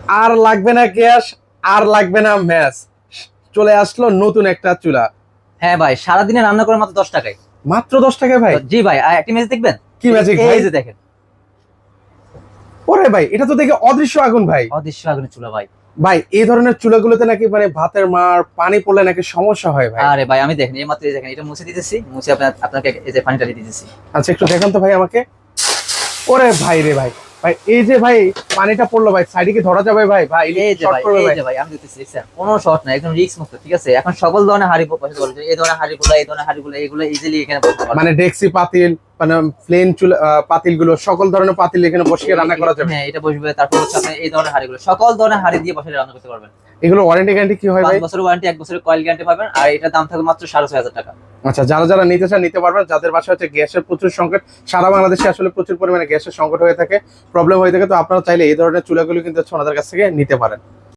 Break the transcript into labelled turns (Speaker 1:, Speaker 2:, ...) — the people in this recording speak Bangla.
Speaker 1: আর লাগবে না গ্যাস, আর লাগবে না ম্যাচ, চলে আসলো নতুন একটা চুলা।
Speaker 2: হ্যাঁ ভাই, সারাদিনে রান্না করে মাত্র 10 টাকায়।
Speaker 1: মাত্র 10 টাকায় ভাই?
Speaker 2: জি ভাই, আর একটা ম্যাচ দেখবেন।
Speaker 1: কি ম্যাজিক ভাই?
Speaker 2: এই যে দেখেন,
Speaker 1: ওরে ভাই, এটা তো দেখে অদৃশ্য আগুন ভাই।
Speaker 2: অদৃশ্য আগুনের চুলা ভাই।
Speaker 1: ভাই এই ধরনের চুলাগুলোতে নাকি মানে ভাতের মার পানি পড়লে নাকি সমস্যা হয় ভাই?
Speaker 2: আরে ভাই, আমি দেখেন এই মাত্র এই দেখেন, এটা মুছে দিতেছি, মুছে আপনাকে এই যে পানিটা দিয়ে দিতেছি।
Speaker 1: আচ্ছা একটু দেখান তো ভাই আমাকে। ওরে ভাই রে ভাই, ভাই এই যে ভাই পানিটা পড়লো ভাই, সাইডে কি ধরা যাবে ভাই? ভাই
Speaker 2: এই যে
Speaker 1: শর্ট
Speaker 2: ভাই,
Speaker 1: করবে
Speaker 2: এই
Speaker 1: ভাই।
Speaker 2: যে ভাই, আমি দিতেছি, দেখছেন কোনো শর্ট না, একদম রিস্ক মুক্ত, ঠিক আছে। এখন সকল ধরনের হাঁড়ি বসাতে পারবেন, এই ধরনের হাঁড়িগুলো, এই ধরনের হাঁড়িগুলো, এগুলো ইজিলি এখানে বসাতে পারবেন।
Speaker 1: মানে ডেক্সি পাতিল, মানে প্লেন চুলা, পাতিল গুলো, সকল ধরনের পাতিল এখানে বসিয়ে রান্না করা যাবে।
Speaker 2: হ্যাঁ, এটা বসবে। তারপর হচ্ছে আপনি এই ধরনের হাঁড়িগুলো, সকল ধরনের হাঁড়ি দিয়ে বসে রান্না করতে পারবেন।
Speaker 1: এগুলো ওয়ারেন্টি গ্যারান্টি কি হয় ভাই?
Speaker 2: 5 বছরের ওয়ারেন্টি, 1 বছরের কয়েল গ্যারান্টি পাবেন, আর এটার দাম থাকবে মাত্র 6,500 টাকা।
Speaker 1: আচ্ছা, যারা যারা নিতে চান নিতে পারবেন, যাদের বাসায় হচ্ছে গ্যাসের প্রচুর সংকট, সারা বাংলাদেশে আসলে প্রচুর পরিমাণে গ্যাসের সংকট হয়ে থাকে, প্রবলেম হয়ে থাকে, তো আপনারা চাইলে এই ধরনের চুলাগুলো কিন্তু হচ্ছে ওনাদের কাছ থেকে নিতে পারেন।